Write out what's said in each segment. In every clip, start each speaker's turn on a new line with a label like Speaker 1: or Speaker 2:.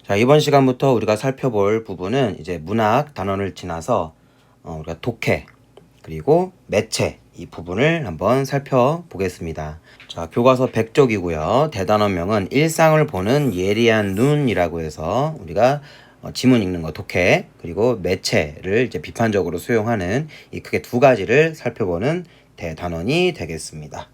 Speaker 1: 자, 이번 시간부터 우리가 살펴볼 부분은 이제 문학 단원을 지나서 우리가 독해 그리고 매체 이 부분을 한번 살펴보겠습니다. 자, 교과서 100쪽이고요. 대단원명은 일상을 보는 예리한 눈이라고 해서 우리가 지문 읽는 거 독해 그리고 매체를 이제 비판적으로 수용하는 이 크게 두 가지를 살펴보는 대단원이 되겠습니다.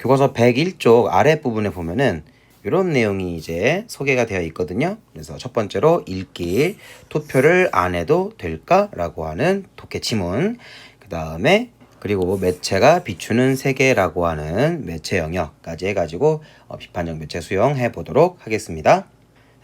Speaker 1: 교과서 101쪽 아랫부분에 보면은 이런 내용이 이제 소개가 되어 있거든요. 그래서 첫 번째로 읽기, 투표를 안 해도 될까? 라고 하는 독해 지문. 그 다음에 그리고 매체가 비추는 세계라고 하는 매체 영역까지 해가지고 비판적 매체 수용해 보도록 하겠습니다.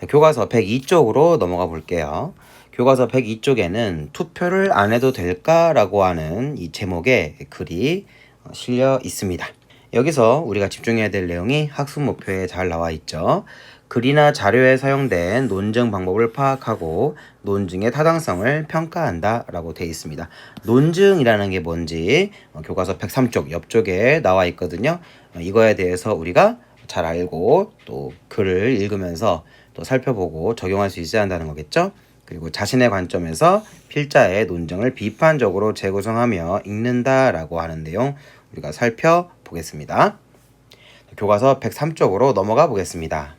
Speaker 1: 교과서 102쪽으로 넘어가 볼게요. 교과서 102쪽에는 투표를 안 해도 될까? 라고 하는 이 제목의 글이 실려 있습니다. 여기서 우리가 집중해야 될 내용이 학습 목표에 잘 나와 있죠. 글이나 자료에 사용된 논증 방법을 파악하고 논증의 타당성을 평가한다 라고 되어 있습니다. 논증이라는 게 뭔지 교과서 103쪽 옆쪽에 나와 있거든요. 이거에 대해서 우리가 잘 알고 또 글을 읽으면서 또 살펴보고 적용할 수 있어야 한다는 거겠죠. 그리고 자신의 관점에서 필자의 논증을 비판적으로 재구성하며 읽는다라고 하는 내용 우리가 살펴보겠습니다. 교과서 103쪽으로 넘어가 보겠습니다.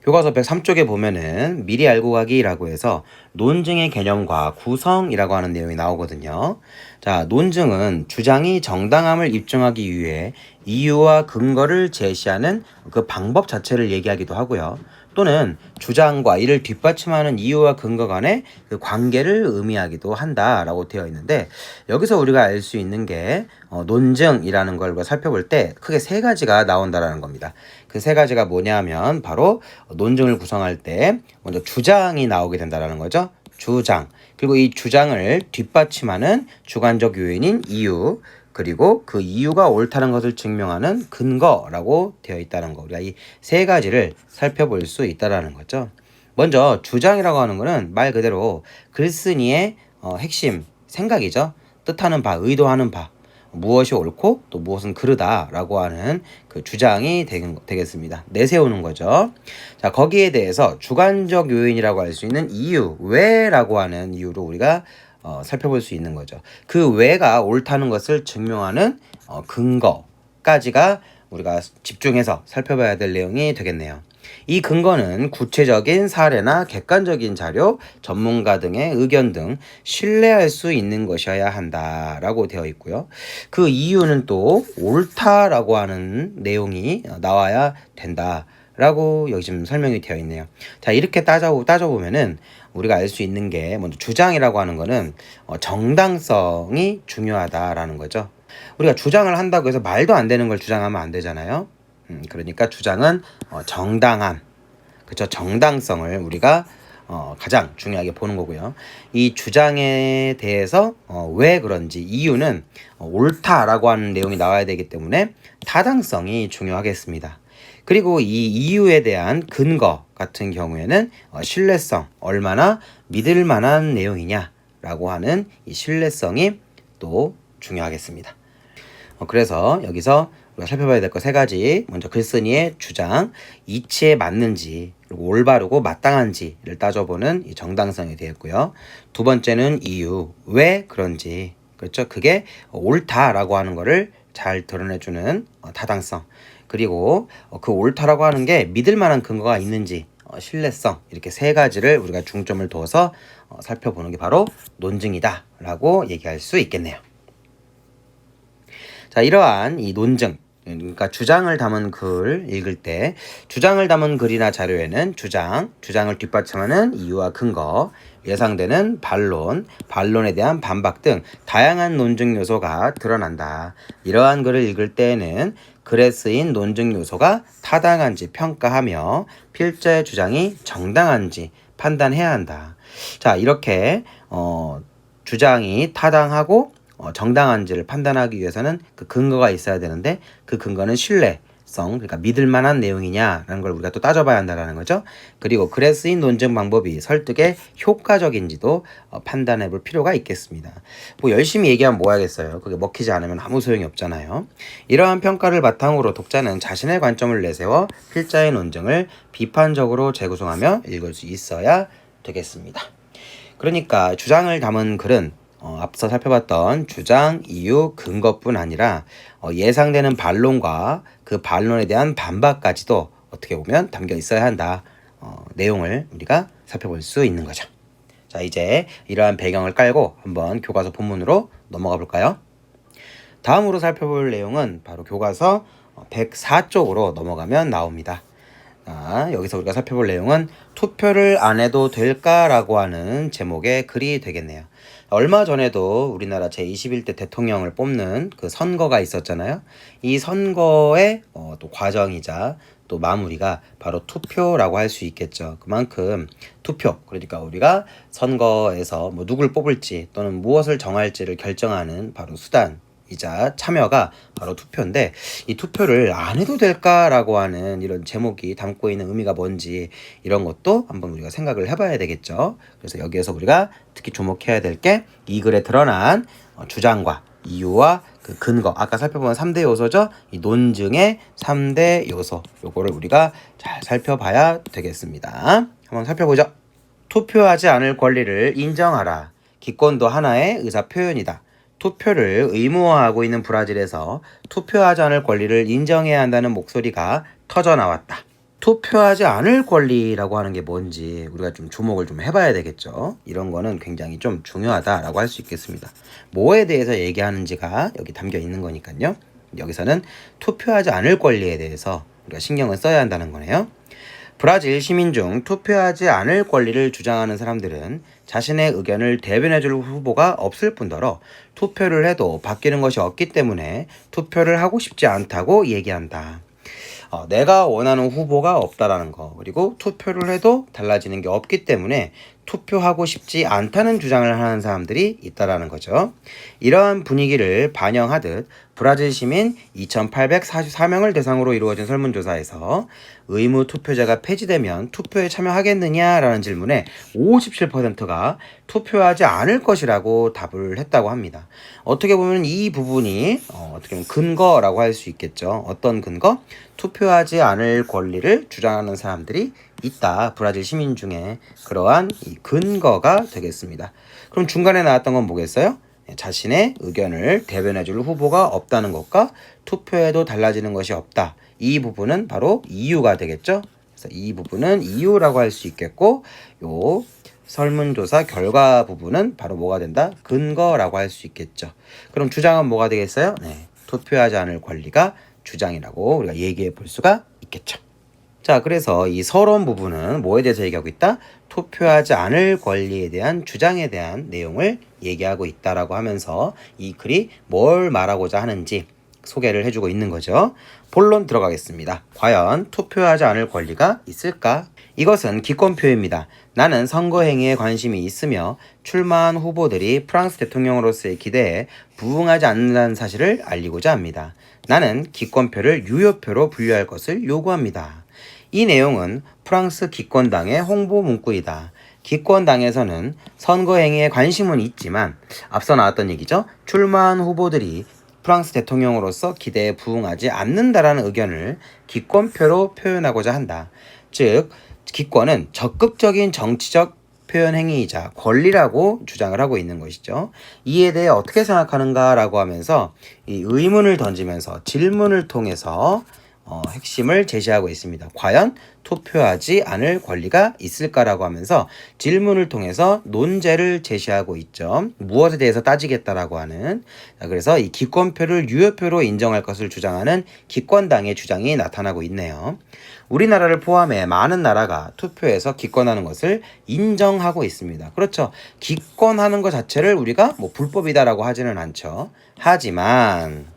Speaker 1: 교과서 103쪽에 보면은 미리 알고 가기라고 해서 논증의 개념과 구성이라고 하는 내용이 나오거든요. 자, 논증은 주장이 정당함을 입증하기 위해 이유와 근거를 제시하는 그 방법 자체를 얘기하기도 하고요. 또는 주장과 이를 뒷받침하는 이유와 근거 간의 그 관계를 의미하기도 한다라고 되어 있는데, 여기서 우리가 알 수 있는 게 논증이라는 걸 살펴볼 때 크게 세 가지가 나온다라는 겁니다. 그 세 가지가 뭐냐면 바로 논증을 구성할 때 먼저 주장이 나오게 된다라는 거죠. 주장. 그리고 이 주장을 뒷받침하는 주관적 요인인 이유, 그리고 그 이유가 옳다는 것을 증명하는 근거라고 되어 있다는 거. 우리가 이 세 가지를 살펴볼 수 있다는 거죠. 먼저 주장이라고 하는 거는 말 그대로 글쓴이의 핵심 생각이죠. 뜻하는 바, 의도하는 바, 무엇이 옳고 또 무엇은 그르다라고 하는 그 주장이 되겠습니다. 내세우는 거죠. 자, 거기에 대해서 주관적 요인이라고 할 수 있는 이유, 왜라고 하는 이유로 우리가 살펴볼 수 있는 거죠. 그 왜가 옳다는 것을 증명하는 근거까지가 우리가 집중해서 살펴봐야 될 내용이 되겠네요. 이 근거는 구체적인 사례나 객관적인 자료, 전문가 등의 의견 등 신뢰할 수 있는 것이어야 한다라고 되어 있고요. 그 이유는 또 옳다라고 하는 내용이 나와야 된다라고 여기 지금 설명이 되어 있네요. 자, 이렇게 따져보면은 우리가 알 수 있는 게 먼저 주장이라고 하는 거는 정당성이 중요하다라는 거죠. 우리가 주장을 한다고 해서 말도 안 되는 걸 주장하면 안 되잖아요. 그러니까 주장은 정당함, 그렇죠? 정당성을 우리가 가장 중요하게 보는 거고요. 이 주장에 대해서 왜 그런지 이유는 옳다라고 하는 내용이 나와야 되기 때문에 타당성이 중요하겠습니다. 그리고 이 이유에 대한 근거 같은 경우에는 신뢰성, 얼마나 믿을 만한 내용이냐라고 하는 이 신뢰성이 또 중요하겠습니다. 그래서 여기서 우리가 살펴봐야 될 거 세 가지. 먼저 글쓴이의 주장, 이치에 맞는지 그리고 올바르고 마땅한지를 따져보는 이 정당성이 되겠고요. 두 번째는 이유, 왜 그런지, 그렇죠? 그게 옳다라고 하는 거를 잘 드러내주는 타당성. 그리고 그 옳다라고 하는 게 믿을 만한 근거가 있는지, 신뢰성, 이렇게 세 가지를 우리가 중점을 둬서 살펴보는 게 바로 논증이다라고 얘기할 수 있겠네요. 자, 이러한 이 논증, 그러니까 주장을 담은 글 읽을 때 주장을 담은 글이나 자료에는 주장을 뒷받침하는 이유와 근거, 예상되는 반론, 반론에 대한 반박 등 다양한 논증 요소가 드러난다. 이러한 글을 읽을 때에는 글에 쓰인 논증 요소가 타당한지 평가하며 필자의 주장이 정당한지 판단해야 한다. 자, 이렇게 주장이 타당하고 정당한지를 판단하기 위해서는 그 근거가 있어야 되는데 그 근거는 신뢰, 그러니까 믿을 만한 내용이냐라는 걸 우리가 또 따져봐야 한다는 거죠. 그리고 글에 쓰인 논증 방법이 설득에 효과적인지도 판단해 볼 필요가 있겠습니다. 뭐 열심히 얘기하면 뭐 하겠어요. 그게 먹히지 않으면 아무 소용이 없잖아요. 이러한 평가를 바탕으로 독자는 자신의 관점을 내세워 필자의 논증을 비판적으로 재구성하며 읽을 수 있어야 되겠습니다. 그러니까 주장을 담은 글은 앞서 살펴봤던 주장, 이유, 근거뿐 아니라 예상되는 반론과 그 반론에 대한 반박까지도 어떻게 보면 담겨 있어야 한다. 내용을 우리가 살펴볼 수 있는 거죠. 자, 이제 이러한 배경을 깔고 한번 교과서 본문으로 넘어가 볼까요? 다음으로 살펴볼 내용은 바로 교과서 104쪽으로 넘어가면 나옵니다. 여기서 우리가 살펴볼 내용은 투표를 안 해도 될까라고 하는 제목의 글이 되겠네요. 얼마 전에도 우리나라 제21대 대통령을 뽑는 그 선거가 있었잖아요. 이 선거의 또 과정이자 또 마무리가 바로 투표라고 할 수 있겠죠. 그만큼 투표, 그러니까 우리가 선거에서 뭐 누굴 뽑을지 또는 무엇을 정할지를 결정하는 바로 수단 이자 참여가 바로 투표인데, 이 투표를 안 해도 될까라고 하는 이런 제목이 담고 있는 의미가 뭔지 이런 것도 한번 우리가 생각을 해봐야 되겠죠. 그래서 여기에서 우리가 특히 주목해야 될 게 이 글에 드러난 주장과 이유와 그 근거, 아까 살펴본 3대 요소죠. 이 논증의 3대 요소, 요거를 우리가 잘 살펴봐야 되겠습니다. 한번 살펴보죠. 투표하지 않을 권리를 인정하라. 기권도 하나의 의사 표현이다. 투표를 의무화하고 있는 브라질에서 투표하지 않을 권리를 인정해야 한다는 목소리가 터져 나왔다. 투표하지 않을 권리라고 하는 게 뭔지 우리가 좀 주목을 좀 해봐야 되겠죠. 이런 거는 굉장히 좀 중요하다라고 할 수 있겠습니다. 뭐에 대해서 얘기하는지가 여기 담겨 있는 거니까요. 여기서는 투표하지 않을 권리에 대해서 우리가 신경을 써야 한다는 거네요. 브라질 시민 중 투표하지 않을 권리를 주장하는 사람들은 자신의 의견을 대변해줄 후보가 없을 뿐더러 투표를 해도 바뀌는 것이 없기 때문에 투표를 하고 싶지 않다고 얘기한다. 내가 원하는 후보가 없다라는 거, 그리고 투표를 해도 달라지는 게 없기 때문에 투표하고 싶지 않다는 주장을 하는 사람들이 있다라는 거죠. 이러한 분위기를 반영하듯 브라질 시민 2,844명을 대상으로 이루어진 설문조사에서 의무 투표제가 폐지되면 투표에 참여하겠느냐라는 질문에 57%가 투표하지 않을 것이라고 답을 했다고 합니다. 어떻게 보면 이 부분이 어떻게 보면 근거라고 할 수 있겠죠. 어떤 근거? 투표하지 않을 권리를 주장하는 사람들이 있다. 브라질 시민 중에 그러한 이 근거가 되겠습니다. 그럼 중간에 나왔던 건 뭐겠어요? 자신의 의견을 대변해줄 후보가 없다는 것과 투표에도 달라지는 것이 없다. 이 부분은 바로 이유가 되겠죠. 그래서 이 부분은 이유라고 할 수 있겠고, 요 설문조사 결과 부분은 바로 뭐가 된다? 근거라고 할 수 있겠죠. 그럼 주장은 뭐가 되겠어요? 투표하지 않을 권리가 주장이라고 우리가 얘기해 볼 수가 있겠죠. 자, 그래서 이 서론 부분은 뭐에 대해서 얘기하고 있다? 투표하지 않을 권리에 대한 주장에 대한 내용을 얘기하고 있다라고 하면서 이 글이 뭘 말하고자 하는지 소개를 해주고 있는 거죠. 본론 들어가겠습니다. 과연 투표하지 않을 권리가 있을까? 이것은 기권표입니다. 나는 선거 행위에 관심이 있으며 출마한 후보들이 프랑스 대통령으로서의 기대에 부응하지 않는다는 사실을 알리고자 합니다. 나는 기권표를 유효표로 분류할 것을 요구합니다. 이 내용은 프랑스 기권당의 홍보 문구이다. 기권당에서는 선거 행위에 관심은 있지만 앞서 나왔던 얘기죠. 출마한 후보들이 프랑스 대통령으로서 기대에 부응하지 않는다라는 의견을 기권표로 표현하고자 한다. 즉, 기권은 적극적인 정치적 표현 행위이자 권리라고 주장을 하고 있는 것이죠. 이에 대해 어떻게 생각하는가라고 하면서 이 의문을 던지면서 질문을 통해서 핵심을 제시하고 있습니다. 과연 투표하지 않을 권리가 있을까라고 하면서 질문을 통해서 논제를 제시하고 있죠. 무엇에 대해서 따지겠다라고 하는. 그래서 이 기권표를 유효표로 인정할 것을 주장하는 기권당의 주장이 나타나고 있네요. 우리나라를 포함해 많은 나라가 투표에서 기권하는 것을 인정하고 있습니다. 그렇죠. 기권하는 것 자체를 우리가 뭐 불법이다라고 하지는 않죠. 하지만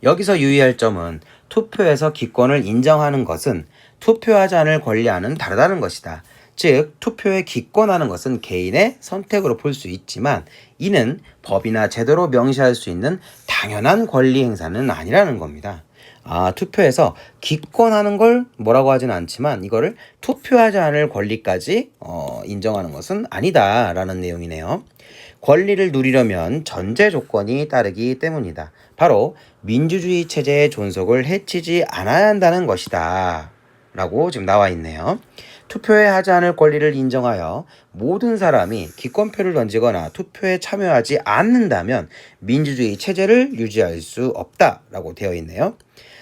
Speaker 1: 여기서 유의할 점은 투표에서 기권을 인정하는 것은 투표하지 않을 권리와는 다르다는 것이다. 즉 투표에 기권하는 것은 개인의 선택으로 볼 수 있지만 이는 법이나 제도로 명시할 수 있는 당연한 권리 행사는 아니라는 겁니다. 투표에서 기권하는 걸 뭐라고 하진 않지만 이거를 투표하지 않을 권리까지 인정하는 것은 아니다라는 내용이네요. 권리를 누리려면 전제 조건이 따르기 때문이다. 바로 민주주의 체제의 존속을 해치지 않아야 한다는 것이다. 라고 지금 나와 있네요. 투표에 하지 않을 권리를 인정하여 모든 사람이 기권표를 던지거나 투표에 참여하지 않는다면 민주주의 체제를 유지할 수 없다라고 되어 있네요.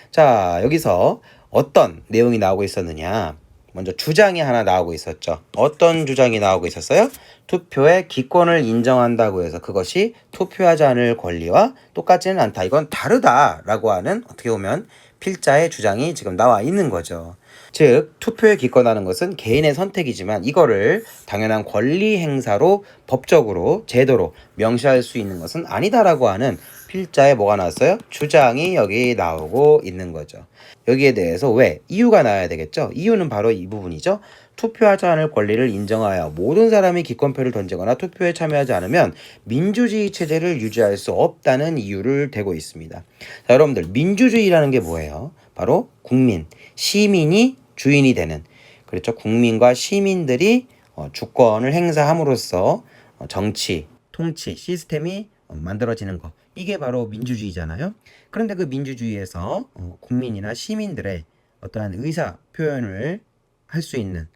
Speaker 1: 자, 여기서 어떤 내용이 나오고 있었느냐? 먼저 주장이 하나 나오고 있었죠. 어떤 주장이 나오고 있었어요? 투표에 기권을 인정한다고 해서 그것이 투표하지 않을 권리와 똑같지는 않다. 이건 다르다라고 하는 어떻게 보면 필자의 주장이 지금 나와 있는 거죠. 즉 투표에 기권하는 것은 개인의 선택이지만 이거를 당연한 권리 행사로 법적으로 제도로 명시할 수 있는 것은 아니다라고 하는 필자에 뭐가 나왔어요? 주장이 여기 나오고 있는 거죠. 여기에 대해서 왜? 이유가 나와야 되겠죠? 이유는 바로 이 부분이죠. 투표하지 않을 권리를 인정하여 모든 사람이 기권표를 던지거나 투표에 참여하지 않으면 민주주의 체제를 유지할 수 없다는 이유를 대고 있습니다. 자, 여러분들 민주주의라는 게 뭐예요? 바로 국민, 시민이 주인이 되는, 그렇죠? 국민과 시민들이 주권을 행사함으로써 정치, 통치, 시스템이 만들어지는 거. 이게 바로 민주주의잖아요. 그런데 그 민주주의에서 국민이나 시민들의 어떠한 의사 표현을 할 수 있는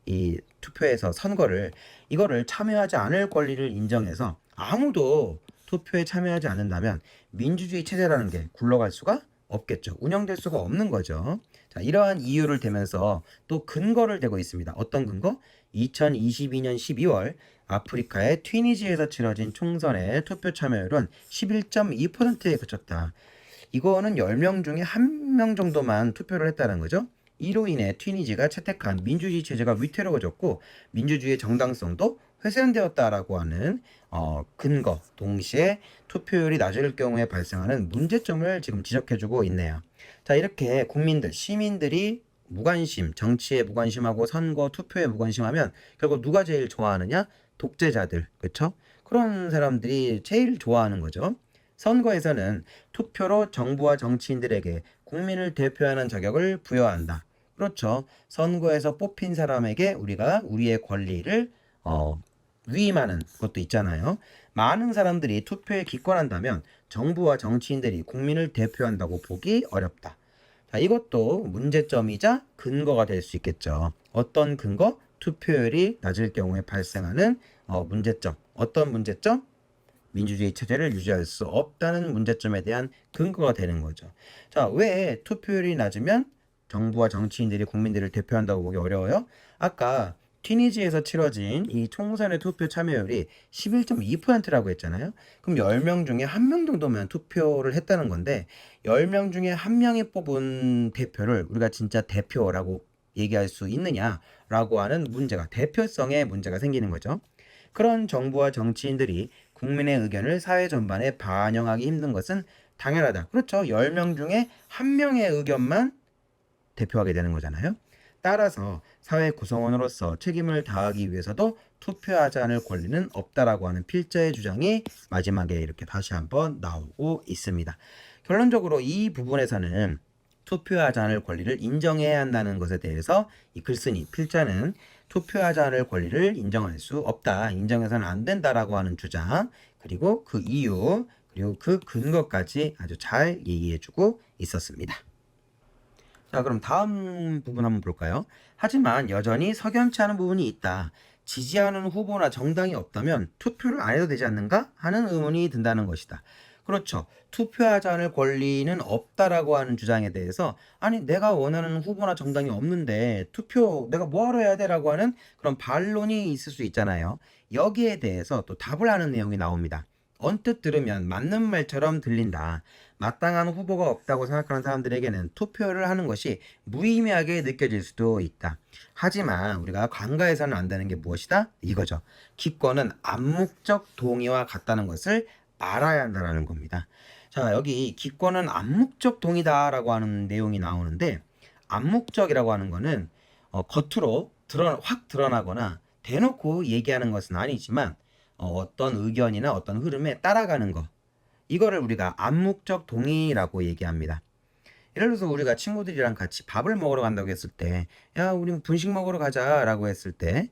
Speaker 1: 이 투표에서 선거를 이거를 참여하지 않을 권리를 인정해서 아무도 투표에 참여하지 않는다면 민주주의 체제라는 게 굴러갈 수가 없겠죠. 운영될 수가 없는 거죠. 자, 이러한 이유를 대면서 또 근거를 대고 있습니다. 어떤 근거? 2022년 12월 아프리카의 튀니지에서 치러진 총선의 투표 참여율은 11.2%에 그쳤다. 이거는 10명 중에 1명 정도만 투표를 했다는 거죠. 이로 인해 튀니지가 채택한 민주주의 체제가 위태로워졌고 민주주의의 정당성도 훼손되었다라고 하는 근거, 동시에 투표율이 낮을 경우에 발생하는 문제점을 지금 지적해주고 있네요. 자, 이렇게 국민들, 시민들이 무관심, 정치에 무관심하고 선거, 투표에 무관심하면 결국 누가 제일 좋아하느냐? 독재자들, 그렇죠? 그런 사람들이 제일 좋아하는 거죠. 선거에서는 투표로 정부와 정치인들에게 국민을 대표하는 자격을 부여한다. 그렇죠. 선거에서 뽑힌 사람에게 우리가 우리의 권리를 위임하는 것도 있잖아요. 많은 사람들이 투표에 기권한다면 정부와 정치인들이 국민을 대표한다고 보기 어렵다. 자, 이것도 문제점이자 근거가 될 수 있겠죠. 어떤 근거? 투표율이 낮을 경우에 발생하는 문제점. 어떤 문제점? 민주주의 체제를 유지할 수 없다는 문제점에 대한 근거가 되는 거죠. 자, 왜 투표율이 낮으면 정부와 정치인들이 국민들을 대표한다고 보기 어려워요? 아까 튀니지에서 치러진 이 총선의 투표 참여율이 11.2%라고 했잖아요. 그럼 10명 중에 1명 정도면 투표를 했다는 건데 10명 중에 1명이 뽑은 대표를 우리가 진짜 대표라고 얘기할 수 있느냐라고 하는 문제가, 대표성의 문제가 생기는 거죠. 그런 정부와 정치인들이 국민의 의견을 사회 전반에 반영하기 힘든 것은 당연하다. 그렇죠. 10명 중에 1명의 의견만 대표하게 되는 거잖아요. 따라서 사회 구성원으로서 책임을 다하기 위해서도 투표하지 않을 권리는 없다라고 하는 필자의 주장이 마지막에 이렇게 다시 한번 나오고 있습니다. 결론적으로 이 부분에서는 투표하지 않을 권리를 인정해야 한다는 것에 대해서 이 글쓴이 필자는 투표하지 않을 권리를 인정할 수 없다, 인정해서는 안 된다라고 하는 주장, 그리고 그 이유, 그리고 그 근거까지 아주 잘 얘기해주고 있었습니다. 자, 그럼 다음 부분 한번 볼까요? 하지만 여전히 석연치 않은 부분이 있다. 지지하는 후보나 정당이 없다면 투표를 안 해도 되지 않는가 하는 의문이 든다는 것이다. 그렇죠. 투표하지 않을 권리는 없다라고 하는 주장에 대해서 아니 내가 원하는 후보나 정당이 없는데 투표 내가 뭐하러 해야 돼라고 하는 그런 반론이 있을 수 있잖아요. 여기에 대해서 또 답을 하는 내용이 나옵니다. 언뜻 들으면 맞는 말처럼 들린다. 마땅한 후보가 없다고 생각하는 사람들에게는 투표를 하는 것이 무의미하게 느껴질 수도 있다. 하지만 우리가 간과해서는 안 되는 게 무엇이다? 이거죠. 기권은 암묵적 동의와 같다는 것을 알아야 한다는 겁니다. 자, 여기 기권은 암묵적 동의다라고 하는 내용이 나오는데 암묵적이라고 하는 거는 겉으로 확 드러나거나 대놓고 얘기하는 것은 아니지만 어떤 의견이나 어떤 흐름에 따라가는 거, 이거를 우리가 암묵적 동의라고 얘기합니다. 예를 들어서 우리가 친구들이랑 같이 밥을 먹으러 간다고 했을 때, 야, 우리 분식 먹으러 가자라고 했을 때,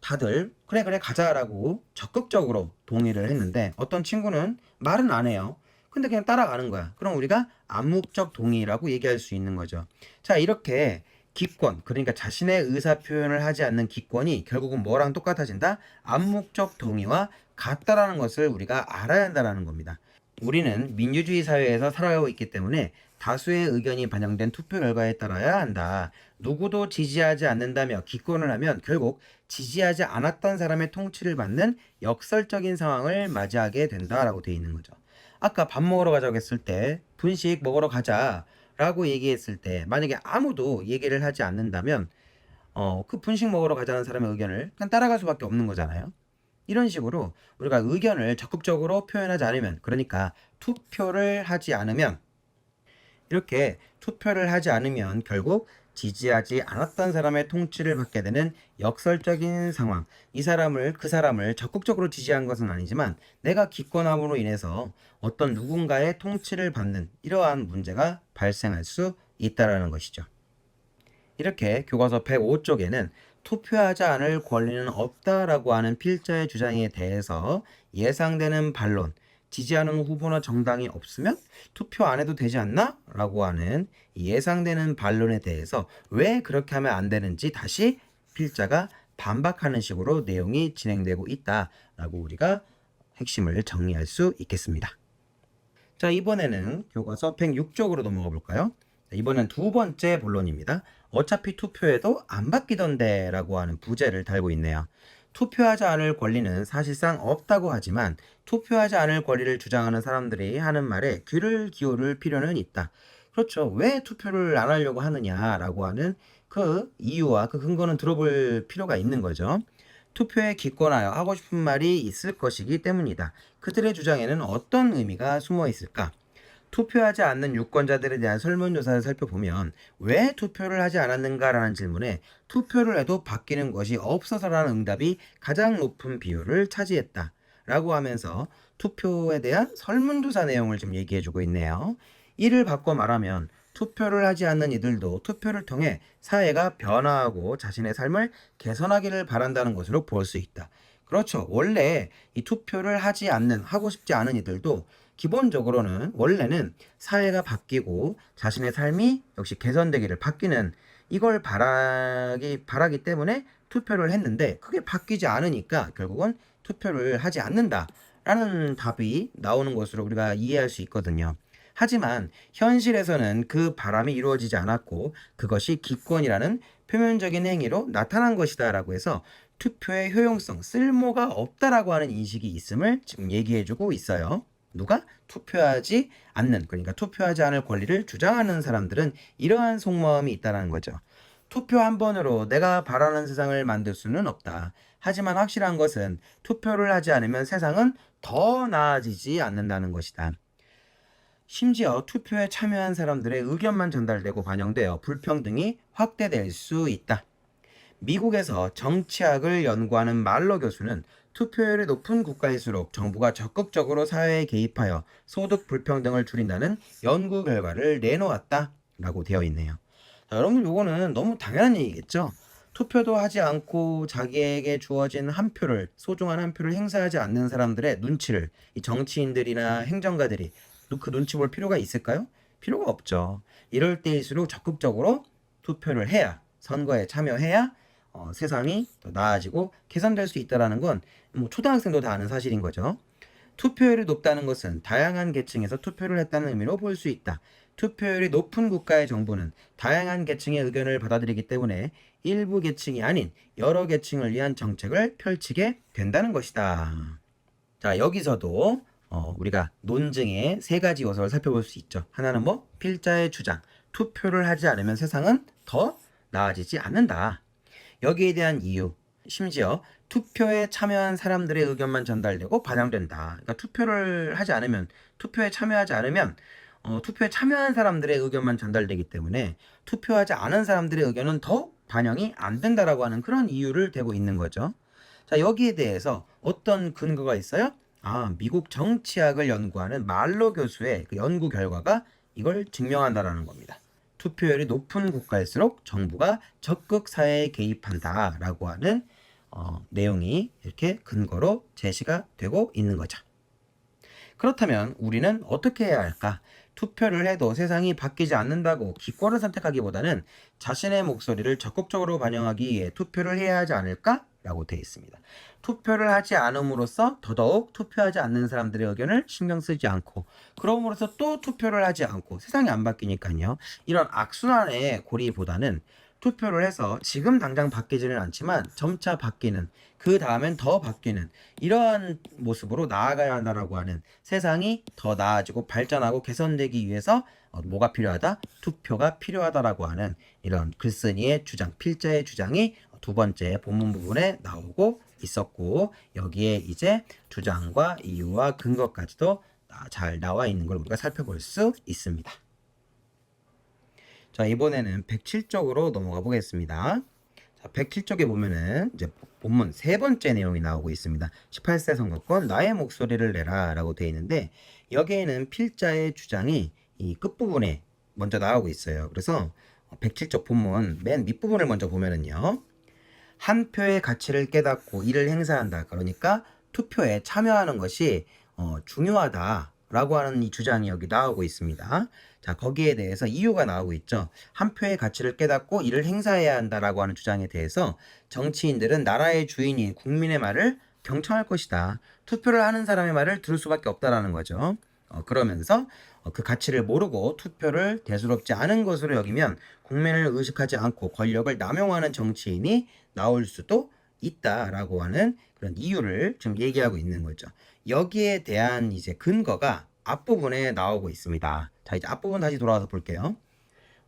Speaker 1: 다들 그래 그래 가자라고 적극적으로 동의를 했는데 어떤 친구는 말은 안 해요. 근데 그냥 따라가는 거야. 그럼 우리가 암묵적 동의라고 얘기할 수 있는 거죠. 자, 이렇게 기권, 그러니까 자신의 의사 표현을 하지 않는 기권이 결국은 뭐랑 똑같아진다? 암묵적 동의와 같다라는 것을 우리가 알아야 한다라는 겁니다. 우리는 민주주의 사회에서 살아가고 있기 때문에 다수의 의견이 반영된 투표 결과에 따라야 한다. 누구도 지지하지 않는다며 기권을 하면 결국 지지하지 않았던 사람의 통치를 받는 역설적인 상황을 맞이하게 된다라고 되어 있는 거죠. 아까 밥 먹으러 가자고 했을 때 분식 먹으러 가자라고 얘기했을 때 만약에 아무도 얘기를 하지 않는다면 그 분식 먹으러 가자는 사람의 의견을 그냥 따라갈 수밖에 없는 거잖아요. 이런 식으로 우리가 의견을 적극적으로 표현하지 않으면, 그러니까 투표를 하지 않으면, 이렇게 투표를 하지 않으면 결국 지지하지 않았던 사람의 통치를 받게 되는 역설적인 상황. 그 사람을 적극적으로 지지한 것은 아니지만 내가 기권함으로 인해서 어떤 누군가의 통치를 받는 이러한 문제가 발생할 수 있다는 것이죠. 이렇게 교과서 105쪽에는 투표하지 않을 권리는 없다라고 하는 필자의 주장에 대해서 예상되는 반론, 지지하는 후보나 정당이 없으면 투표 안 해도 되지 않나? 라고 하는 예상되는 반론에 대해서 왜 그렇게 하면 안 되는지 다시 필자가 반박하는 식으로 내용이 진행되고 있다라고 우리가 핵심을 정리할 수 있겠습니다. 자, 이번에는 교과서 106쪽으로 넘어가 볼까요? 이번엔 두 번째 본론입니다. 어차피 투표해도 안 바뀌던데 라고 하는 부제를 달고 있네요. 투표하지 않을 권리는 사실상 없다고 하지만 투표하지 않을 권리를 주장하는 사람들이 하는 말에 귀를 기울일 필요는 있다. 그렇죠. 왜 투표를 안 하려고 하느냐라고 하는 그 이유와 그 근거는 들어볼 필요가 있는 거죠. 투표에 기권하여 하고 싶은 말이 있을 것이기 때문이다. 그들의 주장에는 어떤 의미가 숨어 있을까? 투표하지 않는 유권자들에 대한 설문조사를 살펴보면 왜 투표를 하지 않았는가라는 질문에 투표를 해도 바뀌는 것이 없어서라는 응답이 가장 높은 비율을 차지했다 라고 하면서 투표에 대한 설문조사 내용을 좀 얘기해주고 있네요. 이를 바꿔 말하면 투표를 하지 않는 이들도 투표를 통해 사회가 변화하고 자신의 삶을 개선하기를 바란다는 것으로 볼 수 있다. 그렇죠. 원래 이 투표를 하고 싶지 않은 이들도 기본적으로는 원래는 사회가 바뀌고 자신의 삶이 역시 개선되기를, 바뀌는 이걸 바라기 때문에 투표를 했는데 그게 바뀌지 않으니까 결국은 투표를 하지 않는다라는 답이 나오는 것으로 우리가 이해할 수 있거든요. 하지만 현실에서는 그 바람이 이루어지지 않았고 그것이 기권이라는 표면적인 행위로 나타난 것이다라고 해서 투표의 효용성, 쓸모가 없다라고 하는 인식이 있음을 지금 얘기해주고 있어요. 누가? 투표하지 않는, 그러니까 투표하지 않을 권리를 주장하는 사람들은 이러한 속마음이 있다는 거죠. 투표 한 번으로 내가 바라는 세상을 만들 수는 없다. 하지만 확실한 것은 투표를 하지 않으면 세상은 더 나아지지 않는다는 것이다. 심지어 투표에 참여한 사람들의 의견만 전달되고 반영되어 불평등이 확대될 수 있다. 미국에서 정치학을 연구하는 말러 교수는 투표율이 높은 국가일수록 정부가 적극적으로 사회에 개입하여 소득 불평등을 줄인다는 연구 결과를 내놓았다 라고 되어 있네요. 자, 여러분, 요거는 너무 당연한 얘기겠죠. 투표도 하지 않고 자기에게 주어진 소중한 한 표를 행사하지 않는 사람들의 눈치를 이 정치인들이나 행정가들이 그 눈치 볼 필요가 있을까요? 필요가 없죠. 이럴 때일수록 적극적으로 투표를 해야, 선거에 참여해야 세상이 더 나아지고 개선될 수 있다는 건 뭐 초등학생도 다 아는 사실인 거죠. 투표율이 높다는 것은 다양한 계층에서 투표를 했다는 의미로 볼 수 있다. 투표율이 높은 국가의 정부는 다양한 계층의 의견을 받아들이기 때문에 일부 계층이 아닌 여러 계층을 위한 정책을 펼치게 된다는 것이다. 자, 여기서도 우리가 논증의 세 가지 요소를 살펴볼 수 있죠. 하나는 필자의 주장. 투표를 하지 않으면 세상은 더 나아지지 않는다. 여기에 대한 이유, 심지어 투표에 참여한 사람들의 의견만 전달되고 반영된다. 그러니까 투표에 참여하지 않으면 투표에 참여한 사람들의 의견만 전달되기 때문에 투표하지 않은 사람들의 의견은 더욱 반영이 안 된다라고 하는 그런 이유를 대고 있는 거죠. 자, 여기에 대해서 어떤 근거가 있어요? 미국 정치학을 연구하는 말로 교수의 그 연구 결과가 이걸 증명한다라는 겁니다. 투표율이 높은 국가일수록 정부가 적극 사회에 개입한다라고 하는 내용이 이렇게 근거로 제시가 되고 있는 거죠. 그렇다면 우리는 어떻게 해야 할까? 투표를 해도 세상이 바뀌지 않는다고 기권을 선택하기보다는 자신의 목소리를 적극적으로 반영하기 위해 투표를 해야 하지 않을까? 라고 되어 있습니다. 투표를 하지 않음으로써 더더욱 투표하지 않는 사람들의 의견을 신경 쓰지 않고 그럼으로써 또 투표를 하지 않고 세상이 안 바뀌니까요. 이런 악순환의 고리보다는 투표를 해서 지금 당장 바뀌지는 않지만 점차 바뀌는, 그 다음엔 더 바뀌는 이러한 모습으로 나아가야 한다라고 하는, 세상이 더 나아지고 발전하고 개선되기 위해서 뭐가 필요하다? 투표가 필요하다라고 하는 이런 글쓴이의 주장, 필자의 주장이 두 번째 본문 부분에 나오고 있었고, 여기에 이제 주장과 이유와 근거까지도 잘 나와 있는 걸 우리가 살펴볼 수 있습니다. 자, 이번에는 107쪽으로 넘어가 보겠습니다. 자, 107쪽에 보면은 이제 본문 세 번째 내용이 나오고 있습니다. 18세 선거권 나의 목소리를 내라 라고 되어 있는데, 여기에는 필자의 주장이 이 끝부분에 먼저 나오고 있어요. 그래서 107쪽 본문 맨 밑부분을 먼저 보면은요, 한 표의 가치를 깨닫고 이를 행사한다. 그러니까 투표에 참여하는 것이 중요하다라고 하는 이 주장이 여기 나오고 있습니다. 자, 거기에 대해서 이유가 나오고 있죠. 한 표의 가치를 깨닫고 이를 행사해야 한다라고 하는 주장에 대해서 정치인들은 나라의 주인인 국민의 말을 경청할 것이다. 투표를 하는 사람의 말을 들을 수밖에 없다라는 거죠. 그러면서 그 가치를 모르고 투표를 대수롭지 않은 것으로 여기면 국민을 의식하지 않고 권력을 남용하는 정치인이 나올 수도 있다라고 하는 그런 이유를 지금 얘기하고 있는 거죠. 여기에 대한 이제 근거가 앞부분에 나오고 있습니다. 자, 이제 앞부분 다시 돌아와서 볼게요.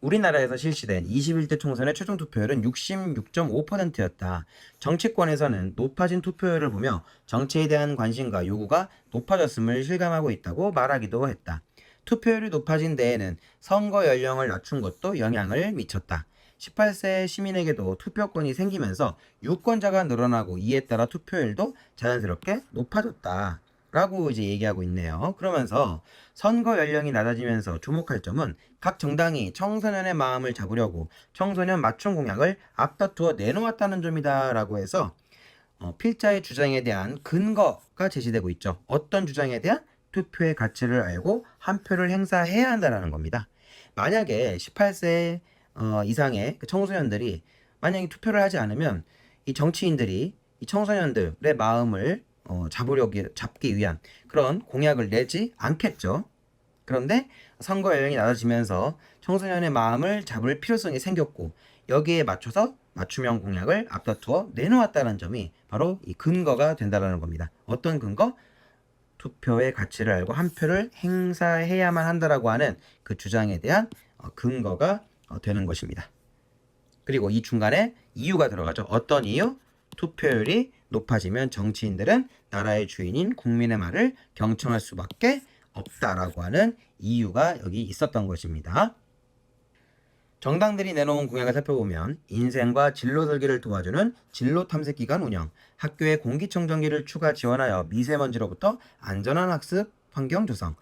Speaker 1: 우리나라에서 실시된 21대 총선의 최종 투표율은 66.5%였다. 정치권에서는 높아진 투표율을 보며 정치에 대한 관심과 요구가 높아졌음을 실감하고 있다고 말하기도 했다. 투표율이 높아진 데에는 선거 연령을 낮춘 것도 영향을 미쳤다. 18세 시민에게도 투표권이 생기면서 유권자가 늘어나고 이에 따라 투표율도 자연스럽게 높아졌다. 라고 이제 얘기하고 있네요. 그러면서 선거 연령이 낮아지면서 주목할 점은 각 정당이 청소년의 마음을 잡으려고 청소년 맞춤 공약을 앞다투어 내놓았다는 점이다 라고 해서 필자의 주장에 대한 근거가 제시되고 있죠. 어떤 주장에 대한? 투표의 가치를 알고 한 표를 행사해야 한다는 겁니다. 만약에 18세 이상의 청소년들이 만약에 투표를 하지 않으면 이 정치인들이 이 청소년들의 마음을 잡기 위한 그런 공약을 내지 않겠죠. 그런데 선거 연령이 낮아지면서 청소년의 마음을 잡을 필요성이 생겼고, 여기에 맞춰서 맞춤형 공약을 앞다투어 내놓았다는 점이 바로 이 근거가 된다는 겁니다. 어떤 근거? 투표의 가치를 알고 한 표를 행사해야만 한다라고 하는 그 주장에 대한 근거가 되는 것입니다. 그리고 이 중간에 이유가 들어가죠. 어떤 이유? 투표율이 높아지면 정치인들은 나라의 주인인 국민의 말을 경청할 수밖에 없다라고 하는 이유가 여기 있었던 것입니다. 정당들이 내놓은 공약을 살펴보면 인생과 진로 설계를 도와주는 진로 탐색기관 운영, 학교에 공기청정기를 추가 지원하여 미세먼지로부터 안전한 학습 환경 조성,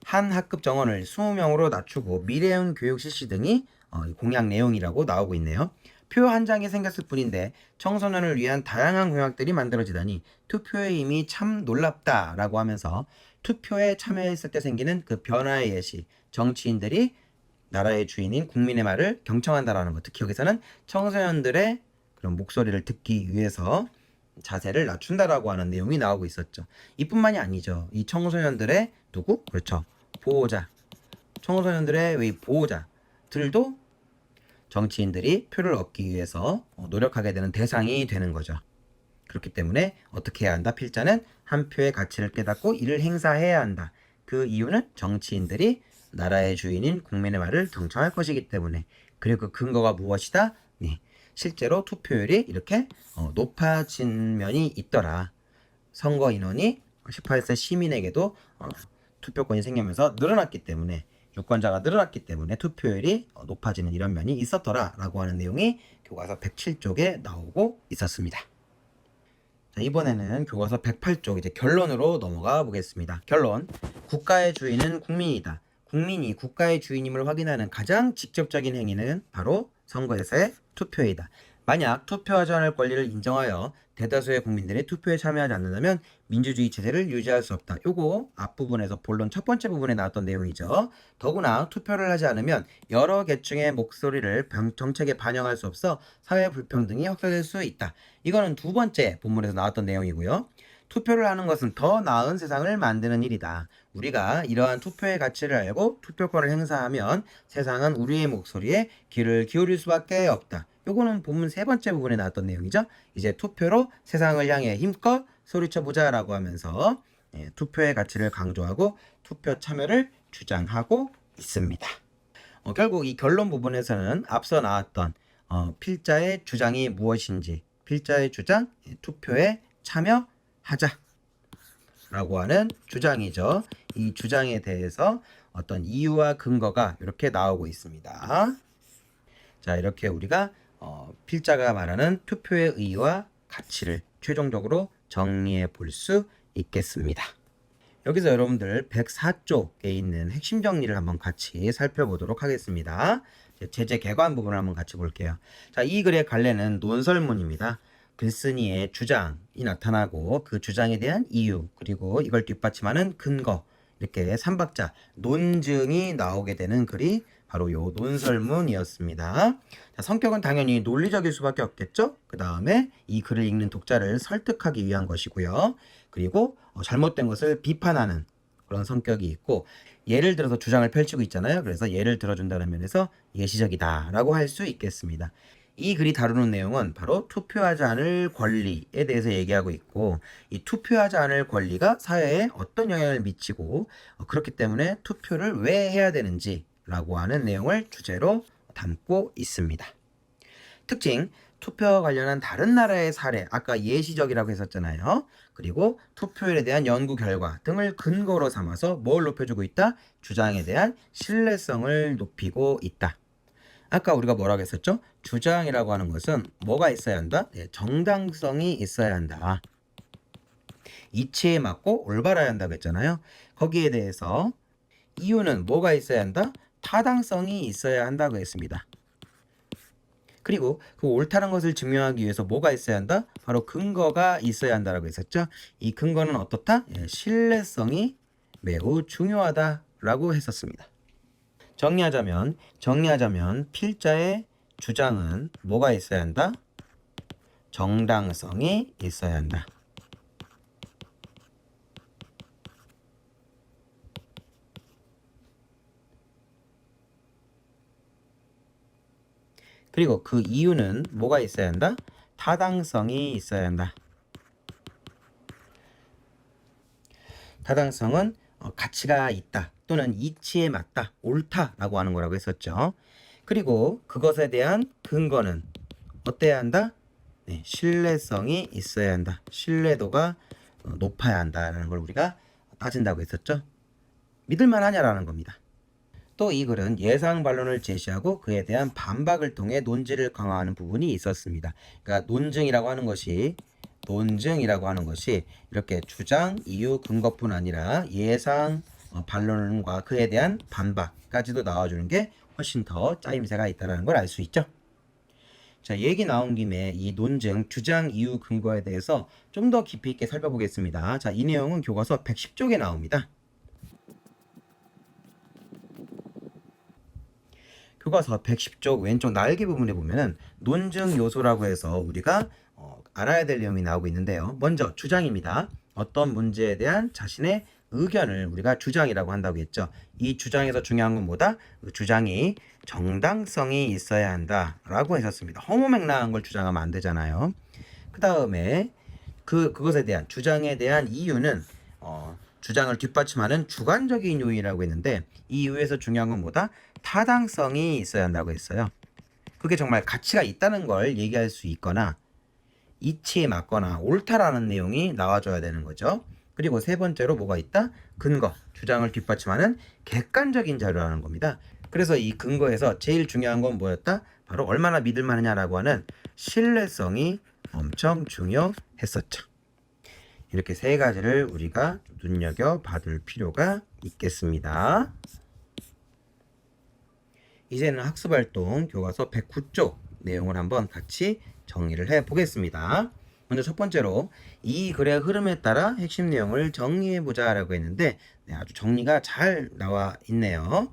Speaker 1: 한 학급 정원을 20명으로 낮추고 미래형 교육 실시 등이 공약 내용이라고 나오고 있네요. 표 한 장이 생겼을 뿐인데 청소년을 위한 다양한 공약들이 만들어지다니 투표의 힘이 참 놀랍다라고 하면서 투표에 참여했을 때 생기는 그 변화의 예시, 정치인들이 나라의 주인인 국민의 말을 경청한다라는 것, 특히 여기서는 청소년들의 그런 목소리를 듣기 위해서 자세를 낮춘다라고 하는 내용이 나오고 있었죠. 이뿐만이 아니죠. 이 청소년들의 누구? 그렇죠. 보호자. 청소년들의 보호자들도 정치인들이 표를 얻기 위해서 노력하게 되는 대상이 되는 거죠. 그렇기 때문에 어떻게 해야 한다? 필자는 한 표의 가치를 깨닫고 이를 행사해야 한다. 그 이유는 정치인들이 나라의 주인인 국민의 말을 경청할 것이기 때문에. 그리고 그 근거가 무엇이다? 네, 실제로 투표율이 이렇게 높아진 면이 있더라. 선거 인원이 18세 시민에게도 투표권이 생기면서 늘어났기 때문에 유권자가 늘어났기 때문에 투표율이 높아지는 이런 면이 있었더라라고 하는 내용이 교과서 107쪽에 나오고 있었습니다. 자, 이번에는 교과서 108쪽 이제 결론으로 넘어가 보겠습니다. 결론. 국가의 주인은 국민이다. 국민이 국가의 주인임을 확인하는 가장 직접적인 행위는 바로 선거에서의 투표이다. 만약 투표하지 않을 권리를 인정하여 대다수의 국민들이 투표에 참여하지 않는다면 민주주의 체제를 유지할 수 없다. 요거 앞부분에서 본론 첫 번째 부분에 나왔던 내용이죠. 더구나 투표를 하지 않으면 여러 계층의 목소리를 정책에 반영할 수 없어 사회 불평등이 확산될 수 있다. 이거는 두 번째 본문에서 나왔던 내용이고요. 투표를 하는 것은 더 나은 세상을 만드는 일이다. 우리가 이러한 투표의 가치를 알고 투표권을 행사하면 세상은 우리의 목소리에 귀를 기울일 수밖에 없다. 요거는 본문 세 번째 부분에 나왔던 내용이죠. 이제 투표로 세상을 향해 힘껏 소리쳐보자 라고 하면서 투표의 가치를 강조하고 투표 참여를 주장하고 있습니다. 결국 이 결론 부분에서는 앞서 나왔던 필자의 주장이 무엇인지, 필자의 주장, 투표에 참여하자 라고 하는 주장이죠. 이 주장에 대해서 어떤 이유와 근거가 이렇게 나오고 있습니다. 자, 이렇게 우리가 필자가 말하는 투표의 의의와 가치를 최종적으로 정리해 볼 수 있겠습니다. 여기서 여러분들 104쪽에 있는 핵심 정리를 한번 같이 살펴보도록 하겠습니다. 제재 개관 부분을 한번 같이 볼게요. 자, 이 글의 갈래는 논설문입니다. 글쓴이의 주장이 나타나고 그 주장에 대한 이유, 그리고 이걸 뒷받침하는 근거, 이렇게 3박자 논증이 나오게 되는 글이 바로 요 논설문이었습니다. 자, 성격은 당연히 논리적일 수밖에 없겠죠. 그 다음에 이 글을 읽는 독자를 설득하기 위한 것이고요. 그리고 잘못된 것을 비판하는 그런 성격이 있고, 예를 들어서 주장을 펼치고 있잖아요. 그래서 예를 들어준다는 면에서 예시적이다라고 할 수 있겠습니다. 이 글이 다루는 내용은 바로 투표하지 않을 권리에 대해서 얘기하고 있고, 이 투표하지 않을 권리가 사회에 어떤 영향을 미치고 그렇기 때문에 투표를 왜 해야 되는지 라고 하는 내용을 주제로 담고 있습니다. 특징, 투표와 관련한 다른 나라의 사례, 아까 예시적이라고 했었잖아요. 그리고 투표율에 대한 연구 결과 등을 근거로 삼아서 뭘 높여주고 있다? 주장에 대한 신뢰성을 높이고 있다. 아까 우리가 뭐라고 했었죠? 주장이라고 하는 것은 뭐가 있어야 한다? 네, 정당성이 있어야 한다. 이치에 맞고 올바라야 한다고 했잖아요. 거기에 대해서 이유는 뭐가 있어야 한다? 타당성이 있어야 한다고 했습니다. 그리고 그 옳다는 것을 증명하기 위해서 뭐가 있어야 한다? 바로 근거가 있어야 한다라고 했었죠. 이 근거는 어떻다? 신뢰성이 매우 중요하다라고 했었습니다. 정리하자면 필자의 주장은 뭐가 있어야 한다? 정당성이 있어야 한다. 그리고 그 이유는 뭐가 있어야 한다? 타당성이 있어야 한다. 타당성은 가치가 있다 또는 이치에 맞다, 옳다라고 하는 거라고 했었죠. 그리고 그것에 대한 근거는 어때야 한다? 네, 신뢰성이 있어야 한다. 신뢰도가 높아야 한다는 걸 우리가 따진다고 했었죠. 믿을만 하냐라는 겁니다. 또 이 글은 예상 반론을 제시하고 그에 대한 반박을 통해 논지를 강화하는 부분이 있었습니다. 그러니까 논증이라고 하는 것이 이렇게 주장, 이유, 근거뿐 아니라 예상 반론과 그에 대한 반박까지도 나와주는 게 훨씬 더 짜임새가 있다는 걸 알 수 있죠. 자, 얘기 나온 김에 이 논증, 주장, 이유, 근거에 대해서 좀 더 깊이 있게 살펴보겠습니다. 자, 이 내용은 교과서 110쪽에 나옵니다. 교과서 110쪽 왼쪽 날개 부분에 보면은 논증 요소라고 해서 우리가 알아야 될 내용이 나오고 있는데요. 먼저 주장입니다. 어떤 문제에 대한 자신의 의견을 우리가 주장이라고 한다고 했죠. 이 주장에서 중요한 건 뭐다? 그 주장이 정당성이 있어야 한다라고 했었습니다. 허무맹랑한 걸 주장하면 안 되잖아요. 그 다음에 그것에 대한 주장에 대한 이유는 주장을 뒷받침하는 주관적인 요인이라고 했는데, 이 이유에서 중요한 건 뭐다? 타당성이 있어야 한다고 했어요. 그게 정말 가치가 있다는 걸 얘기할 수 있거나 이치에 맞거나 옳다라는 내용이 나와줘야 되는 거죠. 그리고 세 번째로 뭐가 있다? 근거, 주장을 뒷받침하는 객관적인 자료라는 겁니다. 그래서 이 근거에서 제일 중요한 건 뭐였다? 바로 얼마나 믿을 만하냐라고 하는 신뢰성이 엄청 중요했었죠. 이렇게 세 가지를 우리가 눈여겨봐둘 필요가 있겠습니다. 이제는 학습활동 교과서 109쪽 내용을 한번 같이 정리를 해 보겠습니다. 먼저 첫 번째로 이 글의 흐름에 따라 핵심 내용을 정리해보자 라고 했는데 아주 정리가 잘 나와 있네요.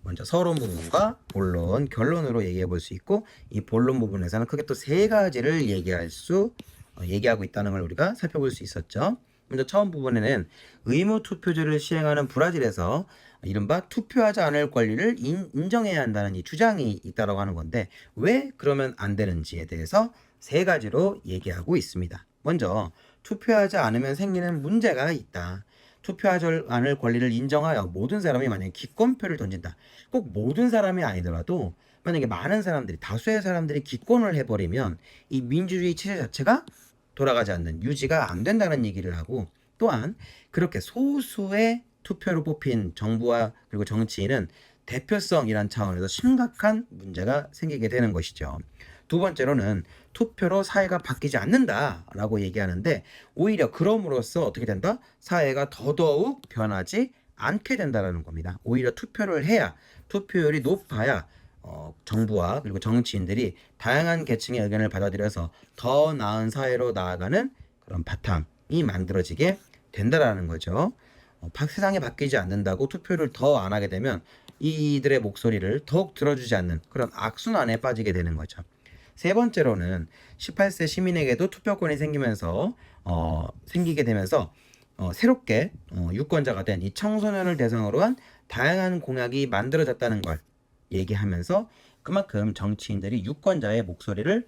Speaker 1: 먼저 서론 부분과 본론, 결론으로 얘기해 볼 수 있고 이 본론 부분에서는 크게 또 세 가지를 얘기하고 있다는 걸 우리가 살펴볼 수 있었죠. 먼저 처음 부분에는 의무 투표제를 시행하는 브라질에서 이른바 투표하지 않을 권리를 인정해야 한다는 이 주장이 있다고 하는 건데 왜 그러면 안 되는지에 대해서 세 가지로 얘기하고 있습니다. 먼저 투표하지 않으면 생기는 문제가 있다. 투표하지 않을 권리를 인정하여 모든 사람이 만약에 기권표를 던진다. 꼭 모든 사람이 아니더라도 만약에 많은 사람들이 다수의 사람들이 기권을 해버리면 이 민주주의 체제 자체가 돌아가지 않는 유지가 안 된다는 얘기를 하고 또한 그렇게 소수의 투표로 뽑힌 정부와 그리고 정치인은 대표성이란 차원에서 심각한 문제가 생기게 되는 것이죠. 두 번째로는 투표로 사회가 바뀌지 않는다라고 얘기하는데 오히려 그럼으로써 어떻게 된다? 사회가 더더욱 변하지 않게 된다는 겁니다. 오히려 투표를 해야 투표율이 높아야 정부와 그리고 정치인들이 다양한 계층의 의견을 받아들여서 더 나은 사회로 나아가는 그런 바탕이 만들어지게 된다라는 거죠. 세상이 바뀌지 않는다고 투표를 더 안 하게 되면 이들의 목소리를 더욱 들어주지 않는 그런 악순환에 빠지게 되는 거죠. 세 번째로는 18세 시민에게도 투표권이 생기게 되면서 새롭게 유권자가 된 이 청소년을 대상으로 한 다양한 공약이 만들어졌다는 걸 얘기하면서 그만큼 정치인들이 유권자의 목소리를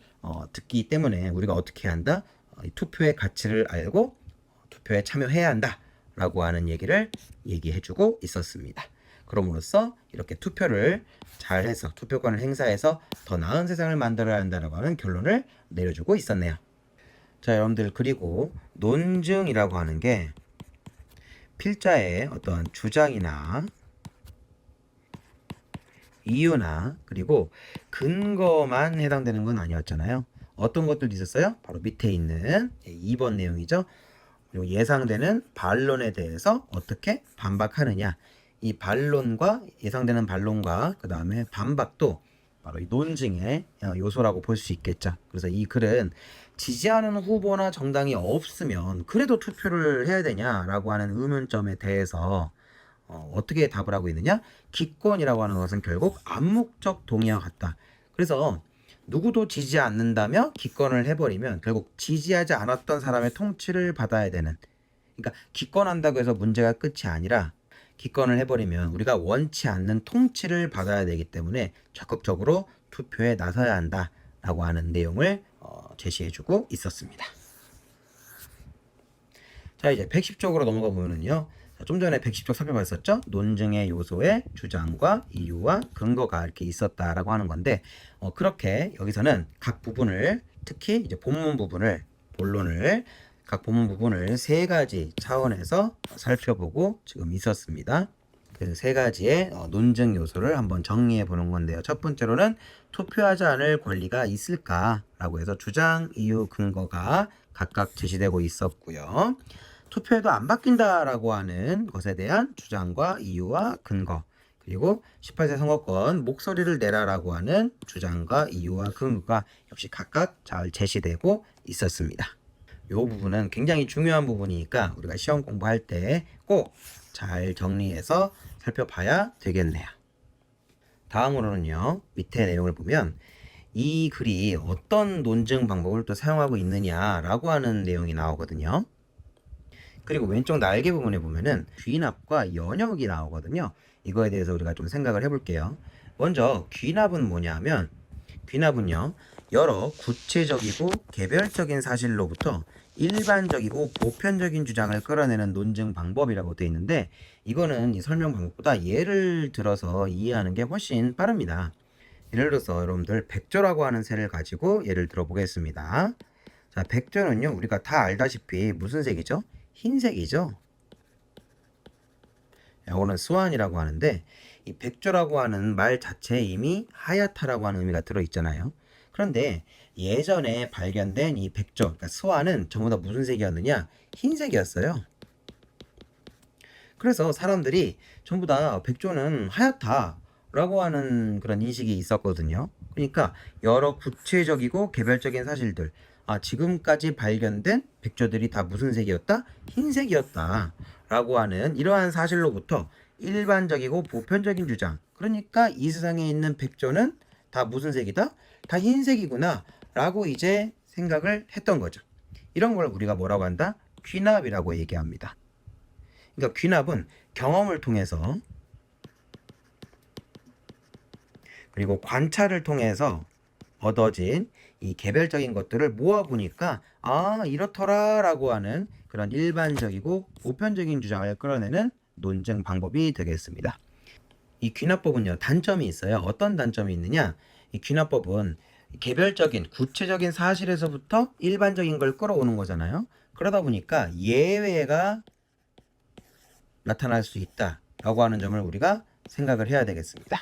Speaker 1: 듣기 때문에 우리가 어떻게 한다? 투표의 가치를 알고 투표에 참여해야 한다라고 하는 얘기를 얘기해주고 있었습니다. 그럼으로써 이렇게 투표를 잘해서 투표권을 행사해서 더 나은 세상을 만들어야 한다고 하는 결론을 내려주고 있었네요. 자, 여러분들 그리고 논증이라고 하는 게 필자의 어떤 주장이나 이유나 그리고 근거만 해당되는 건 아니었잖아요. 어떤 것들도 있었어요? 바로 밑에 있는 2번 내용이죠. 그리고 예상되는 반론에 대해서 어떻게 반박하느냐. 이 반론과 예상되는 반론과 그 다음에 반박도 바로 이 논증의 요소라고 볼 수 있겠죠. 그래서 이 글은 지지하는 후보나 정당이 없으면 그래도 투표를 해야 되냐라고 하는 의문점에 대해서 어떻게 답을 하고 있느냐? 기권이라고 하는 것은 결국 암묵적 동의와 같다. 그래서 누구도 지지 않는다며 기권을 해버리면 결국 지지하지 않았던 사람의 통치를 받아야 되는, 그러니까 기권한다고 해서 문제가 끝이 아니라 기권을 해버리면 우리가 원치 않는 통치를 받아야 되기 때문에 적극적으로 투표에 나서야 한다라고 하는 내용을 제시해주고 있었습니다. 자, 이제 110쪽으로 넘어가 보면은요. 좀 전에 110쪽 살펴봤었죠? 논증의 요소의 주장과 이유와 근거가 이렇게 있었다라고 하는 건데, 그렇게 여기서는 각 부분을, 특히 이제 본론을, 각 본문 부분을 세 가지 차원에서 살펴보고 지금 있었습니다. 그래서 세 가지의 논증 요소를 한번 정리해 보는 건데요. 첫 번째로는 투표하지 않을 권리가 있을까라고 해서 주장, 이유, 근거가 각각 제시되고 있었고요. 투표해도 안 바뀐다라고 하는 것에 대한 주장과 이유와 근거, 그리고 18세 선거권 목소리를 내라라고 하는 주장과 이유와 근거가 역시 각각 잘 제시되고 있었습니다. 이 부분은 굉장히 중요한 부분이니까 우리가 시험 공부할 때 꼭 잘 정리해서 살펴봐야 되겠네요. 다음으로는요, 밑에 내용을 보면 이 글이 어떤 논증 방법을 또 사용하고 있느냐라고 하는 내용이 나오거든요. 그리고 왼쪽 날개 부분에 보면은 귀납과 연역이 나오거든요. 이거에 대해서 우리가 좀 생각을 해볼게요. 먼저 귀납은 뭐냐면, 귀납은요, 여러 구체적이고 개별적인 사실로부터 일반적이고 보편적인 주장을 끌어내는 논증 방법이라고 되어 있는데, 이거는 이 설명 방법보다 예를 들어서 이해하는 게 훨씬 빠릅니다. 예를 들어서 여러분들 백조라고 하는 새를 가지고 예를 들어 보겠습니다. 자, 백조는요, 우리가 다 알다시피 무슨 색이죠? 흰색이죠. 이거는 스완이라고 하는데 이 백조라고 하는 말 자체에 이미 하얗다라고 하는 의미가 들어있잖아요. 그런데 예전에 발견된 이 백조, 그러니까 스완은 전부 다 무슨 색이었느냐? 흰색이었어요. 그래서 사람들이 전부 다 백조는 하얗다라고 하는 그런 인식이 있었거든요. 그러니까 여러 구체적이고 개별적인 사실들, 지금까지 발견된 백조들이 다 무슨 색이었다? 흰색이었다 라고 하는 이러한 사실로부터 일반적이고 보편적인 주장, 그러니까 이 세상에 있는 백조는 다 무슨 색이다? 다 흰색이구나 라고 이제 생각을 했던 거죠. 이런 걸 우리가 뭐라고 한다? 귀납이라고 얘기합니다. 그러니까 귀납은 경험을 통해서 그리고 관찰을 통해서 얻어진 이 개별적인 것들을 모아보니까 이렇더라 라고 하는 그런 일반적이고 보편적인 주장을 끌어내는 논증 방법이 되겠습니다. 이 귀납법은요, 단점이 있어요. 어떤 단점이 있느냐? 이 귀납법은 개별적인 구체적인 사실에서부터 일반적인 걸 끌어오는 거잖아요. 그러다 보니까 예외가 나타날 수 있다라고 하는 점을 우리가 생각을 해야 되겠습니다.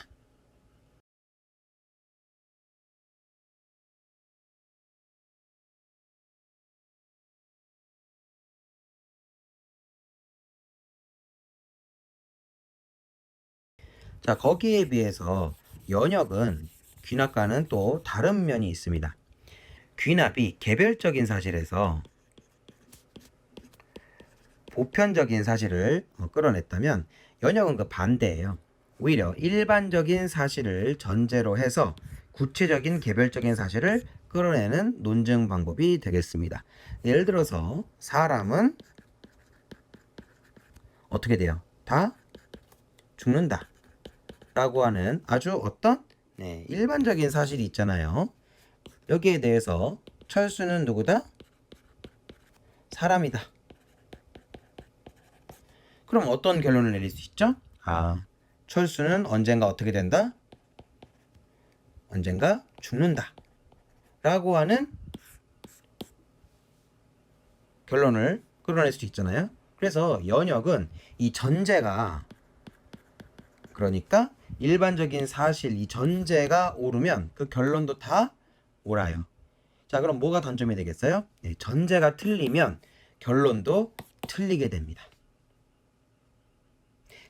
Speaker 1: 자, 거기에 비해서 연역은 귀납과는 또 다른 면이 있습니다. 귀납이 개별적인 사실에서 보편적인 사실을 끌어냈다면 연역은 그 반대예요. 오히려 일반적인 사실을 전제로 해서 구체적인 개별적인 사실을 끌어내는 논증 방법이 되겠습니다. 예를 들어서 사람은 어떻게 돼요? 다 죽는다 라고 하는 아주 어떤 일반적인 사실이 있잖아요. 여기에 대해서 철수는 누구다? 사람이다. 그럼 어떤 결론을 내릴 수 있죠? 철수는 언젠가 어떻게 된다? 언젠가 죽는다 라고 하는 결론을 끌어낼 수 있잖아요. 그래서 연역은 이 전제가, 그러니까 일반적인 사실 이 전제가 오르면 그 결론도 다 옳아요. 자, 그럼 뭐가 단점이 되겠어요? 전제가 틀리면 결론도 틀리게 됩니다.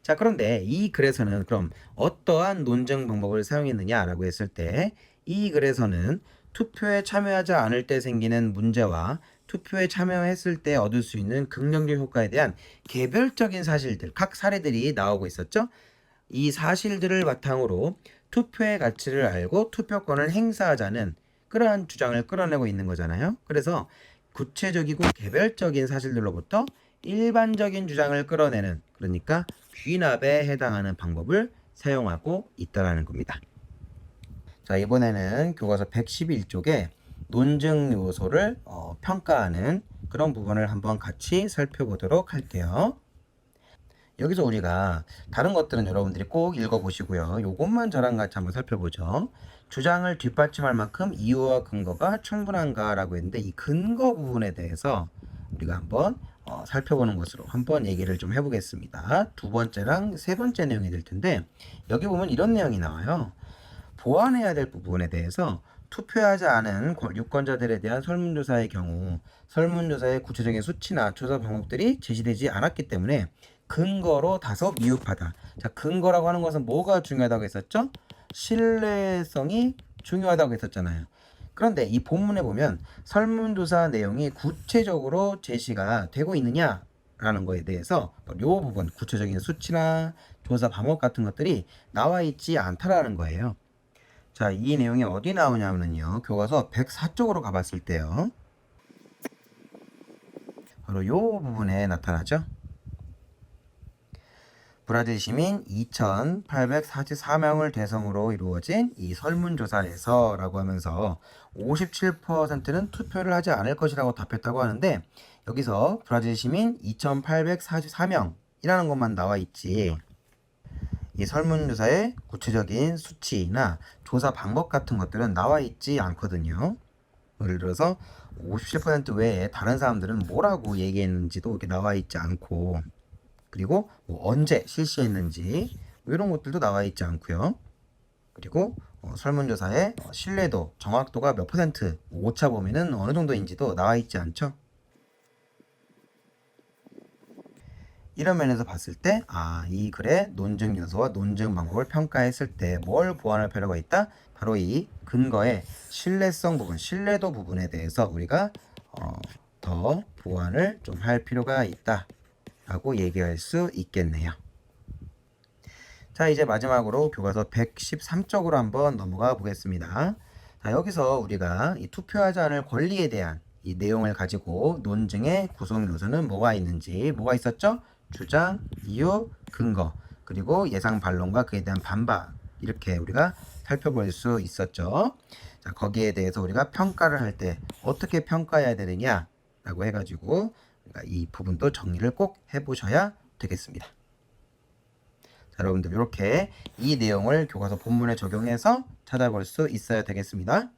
Speaker 1: 자, 그런데 이 글에서는 그럼 어떠한 논증 방법을 사용했느냐라고 했을 때 이 글에서는 투표에 참여하지 않을 때 생기는 문제와 투표에 참여했을 때 얻을 수 있는 긍정적 효과에 대한 개별적인 사실들, 각 사례들이 나오고 있었죠. 이 사실들을 바탕으로 투표의 가치를 알고 투표권을 행사하자는 그러한 주장을 끌어내고 있는 거잖아요. 그래서 구체적이고 개별적인 사실들로부터 일반적인 주장을 끌어내는, 그러니까 귀납에 해당하는 방법을 사용하고 있다는 겁니다. 자, 이번에는 교과서 111쪽에 논증 요소를 평가하는 그런 부분을 한번 같이 살펴보도록 할게요. 여기서 우리가 다른 것들은 여러분들이 꼭 읽어보시고요. 요것만 저랑 같이 한번 살펴보죠. 주장을 뒷받침할 만큼 이유와 근거가 충분한가 라고 했는데 이 근거 부분에 대해서 우리가 한번 살펴보는 것으로 한번 얘기를 좀 해보겠습니다. 두 번째랑 세 번째 내용이 될 텐데 여기 보면 이런 내용이 나와요. 보완해야 될 부분에 대해서 투표하지 않은 유권자들에 대한 설문조사의 경우 설문조사의 구체적인 수치나 조사 방법들이 제시되지 않았기 때문에 근거로 다소 미흡하다. 자, 근거라고 하는 것은 뭐가 중요하다고 했었죠? 신뢰성이 중요하다고 했었잖아요. 그런데 이 본문에 보면 설문조사 내용이 구체적으로 제시가 되고 있느냐라는 거에 대해서 이 부분 구체적인 수치나 조사 방법 같은 것들이 나와 있지 않다라는 거예요. 자, 이 내용이 어디 나오냐면요. 교과서 104쪽으로 가봤을 때요. 바로 이 부분에 나타나죠. 브라질 시민 2,844명을 대상으로 이루어진 이 설문조사에서 라고 하면서 57%는 투표를 하지 않을 것이라고 답했다고 하는데 여기서 브라질 시민 2,844명이라는 것만 나와 있지 이 설문조사의 구체적인 수치나 조사 방법 같은 것들은 나와 있지 않거든요. 예를 들어서 57% 외에 다른 사람들은 뭐라고 얘기했는지도 이렇게 나와 있지 않고, 그리고 뭐 언제 실시했는지 뭐 이런 것들도 나와 있지 않고요. 그리고 설문조사의 신뢰도, 정확도가 몇 퍼센트, 오차 범위는 어느 정도인지도 나와 있지 않죠. 이런 면에서 봤을 때, 이 글의 논증 요소와 논증 방법을 평가했을 때 뭘 보완할 필요가 있다? 바로 이 근거의 신뢰성 부분, 신뢰도 부분에 대해서 우리가 더 보완을 좀 할 필요가 있다 라고 얘기할 수 있겠네요. 자, 이제 마지막으로 교과서 113쪽으로 한번 넘어가 보겠습니다. 자, 여기서 우리가 이 투표하지 않을 권리에 대한 이 내용을 가지고 논증의 구성 요소는 뭐가 있는지, 뭐가 있었죠? 주장, 이유, 근거, 그리고 예상 반론과 그에 대한 반박, 이렇게 우리가 살펴볼 수 있었죠. 자, 거기에 대해서 우리가 평가를 할 때 어떻게 평가해야 되느냐라고 해가지고 이 부분도 정리를 꼭 해보셔야 되겠습니다. 자, 여러분들 이렇게 이 내용을 교과서 본문에 적용해서 찾아볼 수 있어야 되겠습니다.